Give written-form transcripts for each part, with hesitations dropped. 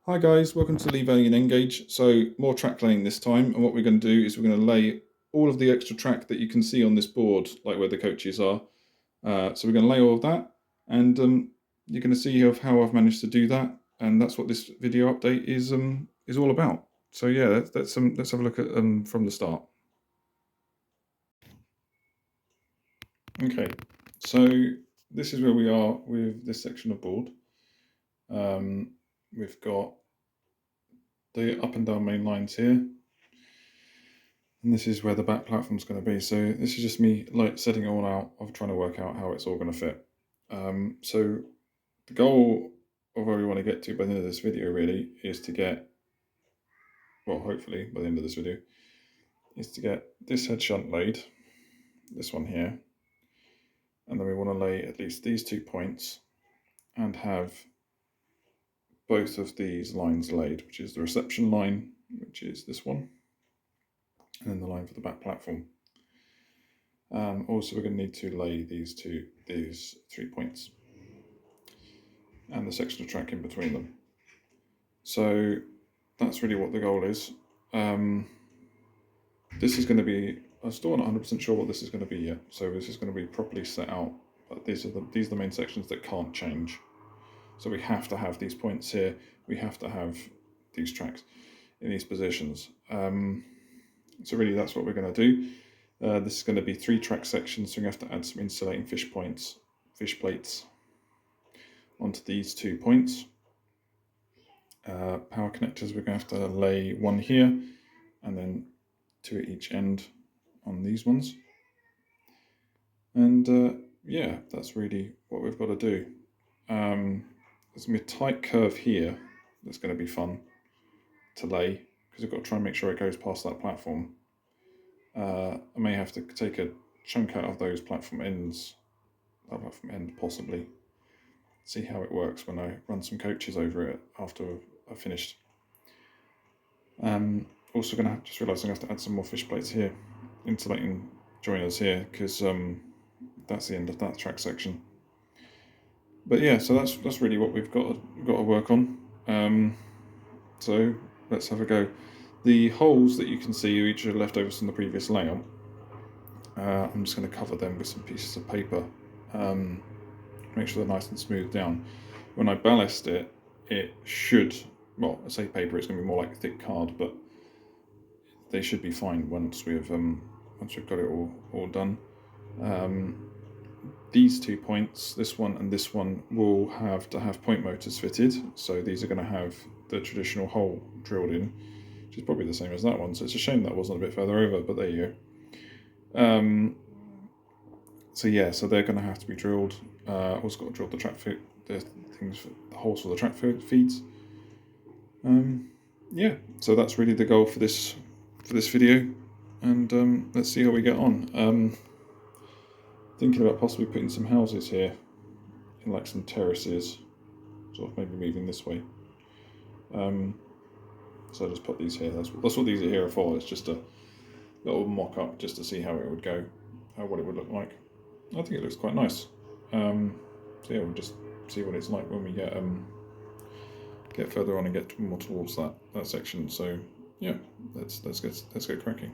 Hi guys, welcome to Lee Valley and Engage. So more track laying this time, and what we're going to do is we're going to lay all of the extra track that you can see on this board, like where the coaches are. So we're going to lay all of that, and you're going to see how I've managed to do that, and that's what this video update is all about. So yeah, let's have a look at from the start. Okay, so this is where we are with this section of board. We've got the up and down main lines here. And this is where the back platform is going to be. So this is just me like setting it all out of trying to work out how it's all going to fit. So the goal of where we want to get to by the end of this video really is to get, well, hopefully by the end of this video, is to get this head shunt laid, this one here, and then we want to lay at least these 2 points and have both of these lines laid, which is the reception line, which is this one, and then the line for the back platform. Also, we're going to need to lay these 3 points and the section of track in between them. So that's really what the goal is. This is going to be, I'm still not 100% sure what this is going to be yet. So this is going to be properly set out, but these are the main sections that can't change. So we have to have these points here. We have to have these tracks in these positions. So really that's what we're going to do. This is going to be 3 track sections, so we have to add some insulating fish plates onto these 2 points. Power connectors, we're going to have to lay 1 here and then 2 at each end on these ones. And yeah, that's really what we've got to do. There's going to be a tight curve here that's going to be fun to lay because we've got to try and make sure it goes past that platform. I may have to take a chunk out of those platform ends, that platform end possibly, see how it works when I run some coaches over it after I've finished. Also going to just realised I'm going to have to add some more fish plates here, insulating joiners here, because that's the end of that track section. But yeah, so that's really what we've got to work on. So let's have a go. The holes that you can see are each leftovers from the previous layout. I'm just going to cover them with some pieces of paper, make sure they're nice and smooth down. When I ballast it, it should, well, I say paper, it's going to be more like thick card, but they should be fine once we've got it all done. These 2 points, this one and this one, will have to have point motors fitted. So these are going to have the traditional hole drilled in, which is probably the same as that one. So it's a shame that wasn't a bit further over, but there you go. So yeah, so they're going to have to be drilled. Also got to drill the holes for the track feeds. Yeah, so that's really the goal for this video, and let's see how we get on. Thinking about possibly putting some houses here in like some terraces, sort of maybe moving this way. So I just put these here. That's what these are here for. It's just a little mock-up just to see how it would go, what it would look like. I think it looks quite nice. So yeah, we'll just see what it's like when we get further on and get more towards that section. So yeah, let's get cracking.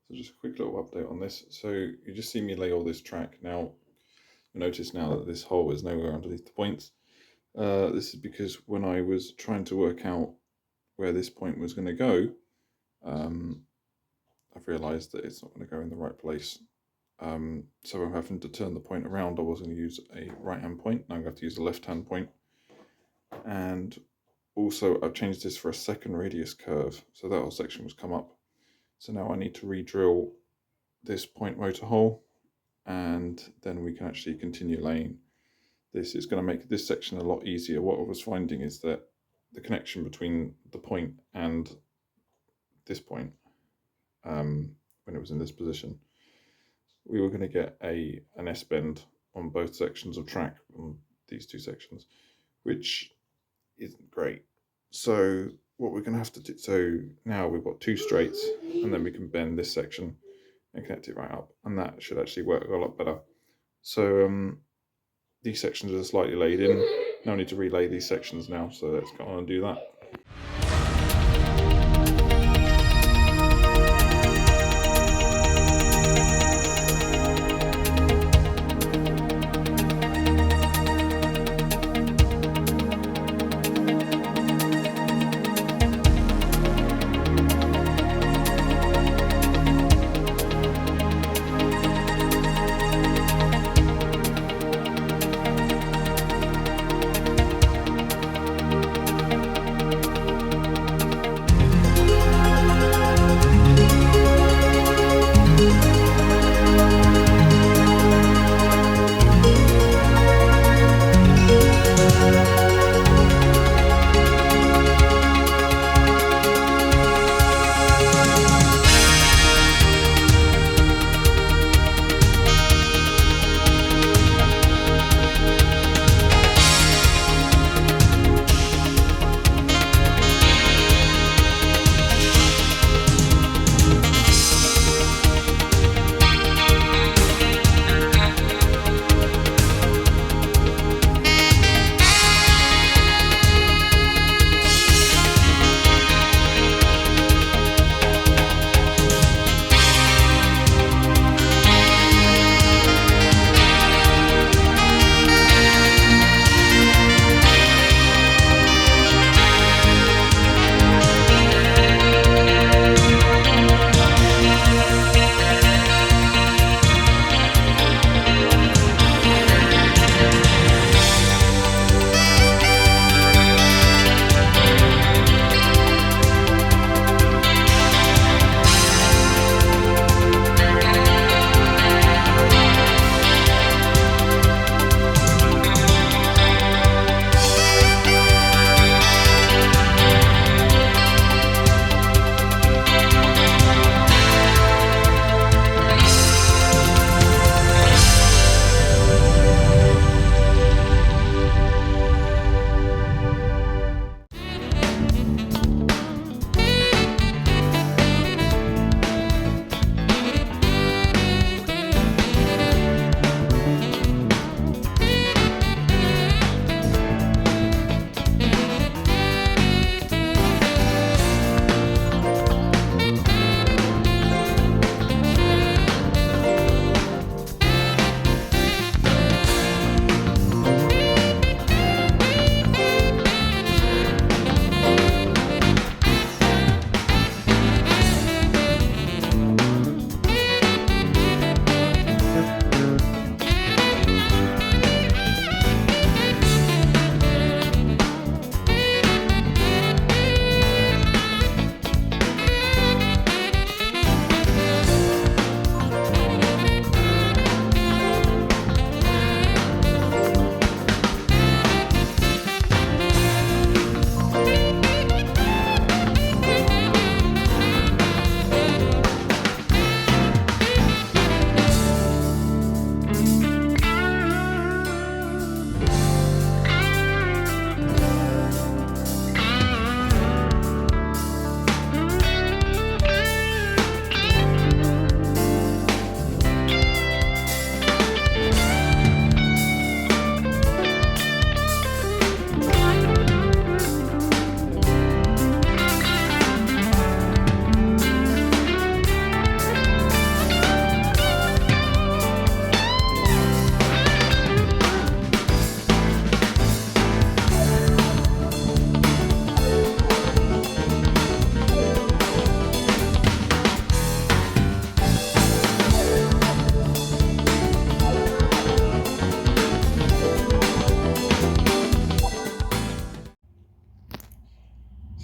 So just a quick little update on this. So you just see me lay all this track. Now, you notice now that this hole is nowhere underneath the points. This is because when I was trying to work out where this point was going to go, I've realised that it's not going to go in the right place. So I'm having to turn the point around. I was going to use a right-hand point. Now I'm going to have to use a left-hand point. And also I've changed this for a second radius curve, so that whole section was come up. So now I need to re-drill this point motor hole, and then we can actually continue laying. This is going to make this section a lot easier. What I was finding is that the connection between the point and this point, when it was in this position, we were going to get an S-bend on both sections of track on these two sections, which isn't great. So what we're going to have to do, so now we've got two straights, and then we can bend this section and connect it right up, and that should actually work a lot better. So these sections are slightly laid in. Now I need to relay these sections now, so let's go on and do that.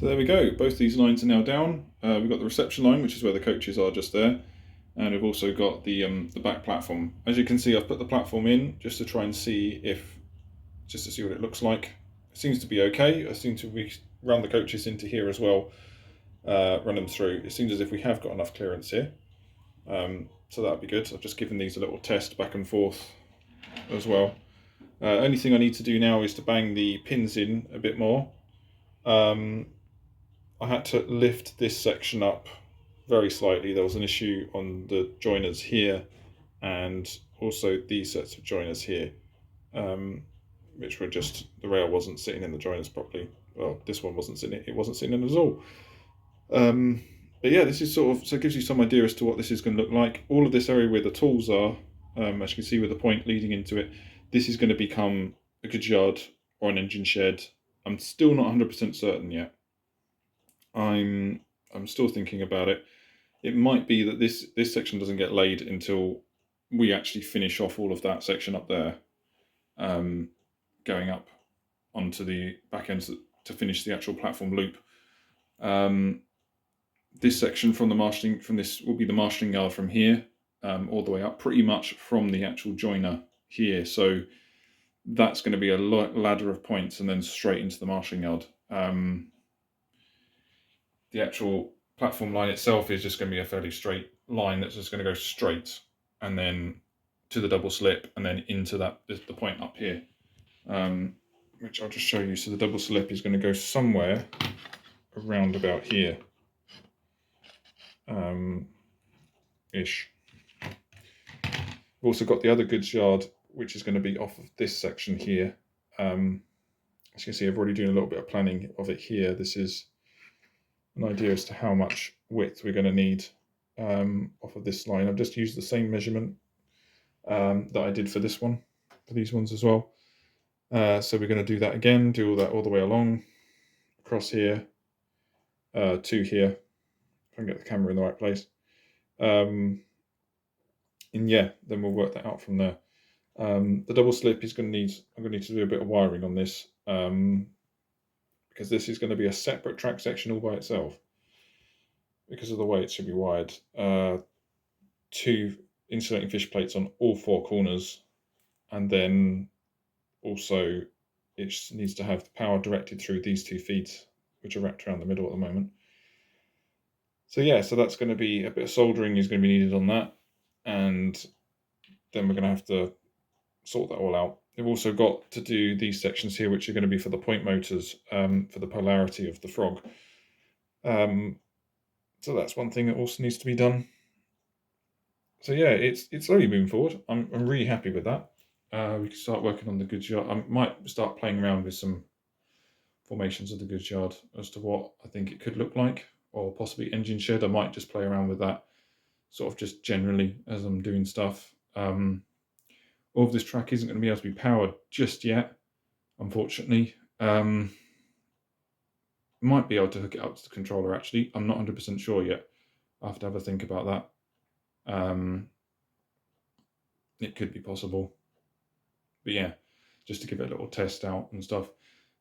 So there we go, both these lines are now down. We've got the reception line, which is where the coaches are just there, and we've also got the back platform. As you can see, I've put the platform in just to try and see what it looks like. It seems to be okay. I seem to run the coaches into here as well, run them through. It seems as if we have got enough clearance here, so that'd be good. I've just given these a little test back and forth as well. Only thing I need to do now is to bang the pins in a bit more. I had to lift this section up very slightly. There was an issue on the joiners here and also these sets of joiners here, which were just, the rail wasn't sitting in the joiners properly. Well, this one wasn't sitting, it wasn't sitting in at all. But yeah, this is sort of, so it gives you some idea as to what this is going to look like. All of this area where the tools are, as you can see with the point leading into it, this is going to become a goods yard or an engine shed. I'm still not 100% certain yet. I'm still thinking about it. It might be that this section doesn't get laid until we actually finish off all of that section up there, going up onto the back end to finish the actual platform loop. This section from this will be the marshalling yard from here all the way up, pretty much from the actual joiner here. So that's going to be a ladder of points and then straight into the marshalling yard. The actual platform line itself is just going to be a fairly straight line that's just going to go straight and then to the double slip and then into the point up here, which I'll just show you. So the double slip is going to go somewhere around about here, ish. We've also got the other goods yard, which is going to be off of this section here. As you can see, I've already done a little bit of planning of it here. This is an idea as to how much width we're going to need off of this line. I've just used the same measurement that I did for this one, for these ones as well. So we're going to do that again, do all that all the way along, across here, to here, if I can get the camera in the right place. And yeah, then we'll work that out from there. The double slip is going to need, I'm going to need to do a bit of wiring on this, because this is going to be a separate track section all by itself because of the way it should be wired. 2 insulating fish plates on all 4 corners, and then also it needs to have the power directed through these 2 feet, which are wrapped around the middle at the moment. So yeah, so that's going to be a bit of soldering is going to be needed on that, and then we're going to have to sort that all out. We've also got to do these sections here, which are going to be for the point motors, for the polarity of the frog. So that's one thing that also needs to be done. So yeah, it's slowly moving forward. I'm really happy with that. We can start working on the goods yard. I might start playing around with some formations of the goods yard as to what I think it could look like, or possibly engine shed. I might just play around with that, sort of just generally as I'm doing stuff. All of this track isn't going to be able to be powered just yet, unfortunately. Might be able to hook it up to the controller actually. I'm not 100% sure yet. I'll have to have a think about that. It could be possible. But yeah, just to give it a little test out and stuff.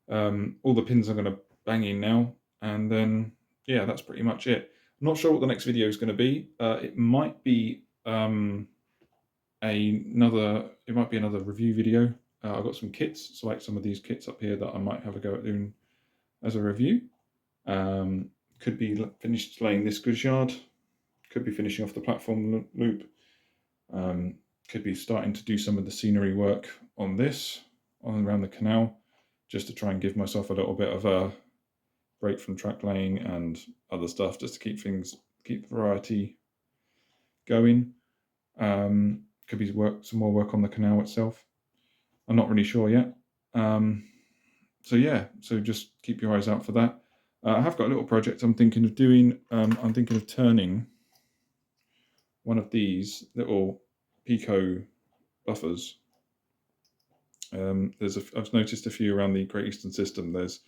All the pins I'm going to bang in now, and then yeah, that's pretty much it. I'm not sure what the next video is going to be. It might be another review video. I've got some kits, so like some of these kits up here that I might have a go at doing as a review. Could be finished laying this goods yard, could be finishing off the platform loop, could be starting to do some of the scenery work on this, on around the canal, just to try and give myself a little bit of a break from track laying and other stuff, just to keep variety going. Could be some more work on the canal itself. I'm not really sure yet. So yeah, so just keep your eyes out for that. I have got a little project I'm thinking of doing. I'm thinking of turning one of these little Pico buffers. I've noticed a few around the Great Eastern System. There's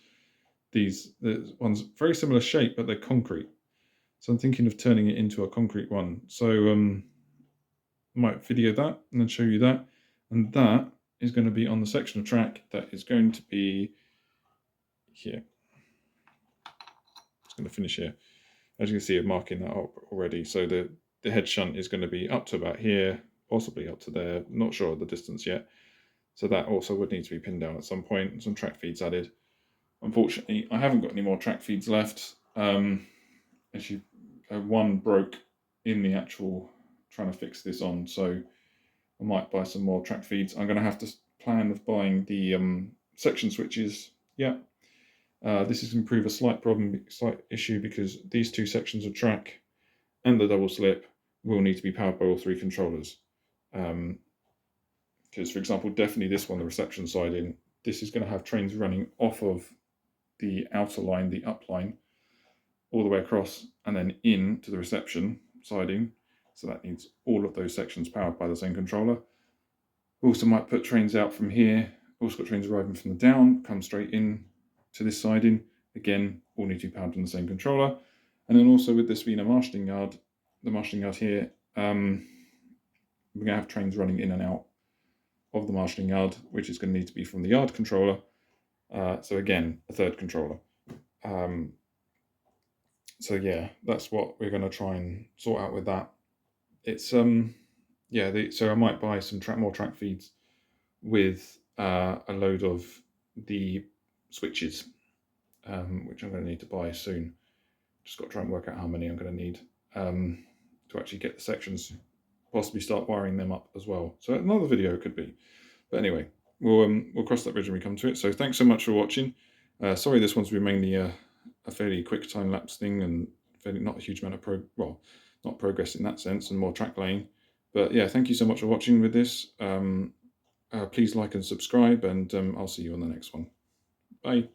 ones very similar shape, but they're concrete. So I'm thinking of turning it into a concrete one. So might video that and then show you that. And that is going to be on the section of track that is going to be here. It's going to finish here. As you can see, I'm marking that up already. So the head shunt is going to be up to about here, possibly up to there. Not sure of the distance yet. So that also would need to be pinned down at some point. Some track feeds added. Unfortunately, I haven't got any more track feeds left. Actually, one broke in the actual trying to fix this on, so I might buy some more track feeds. I'm going to have to plan of buying the section switches. Yeah, this is going to prove a slight issue because these two sections of track and the double slip will need to be powered by all three controllers. Because, for example, definitely this one, the reception siding, this is going to have trains running off of the outer line, the up line, all the way across and then in to the reception siding. So that needs all of those sections powered by the same controller. Also might put trains out from here. Also got trains arriving from the down, come straight in to this siding. Again, all need to be powered on the same controller. And then also with this being a marshalling yard, the marshalling yard here, we're going to have trains running in and out of the marshalling yard, which is going to need to be from the yard controller. So again, a third controller. So yeah, that's what we're going to try and sort out with that. It's so I might buy some more track feeds with a load of the switches, which I'm going to need to buy soon. Just got to try and work out how many I'm going to need to actually get the sections, possibly start wiring them up as well. So another video could be, but anyway, we'll cross that bridge when we come to it. So thanks so much for watching. Sorry, this one's been mainly a fairly quick time lapse thing and fairly not a huge amount of not progress in that sense and more track laying. But yeah, thank you so much for watching with this. Please like and subscribe, and I'll see you on the next one. Bye.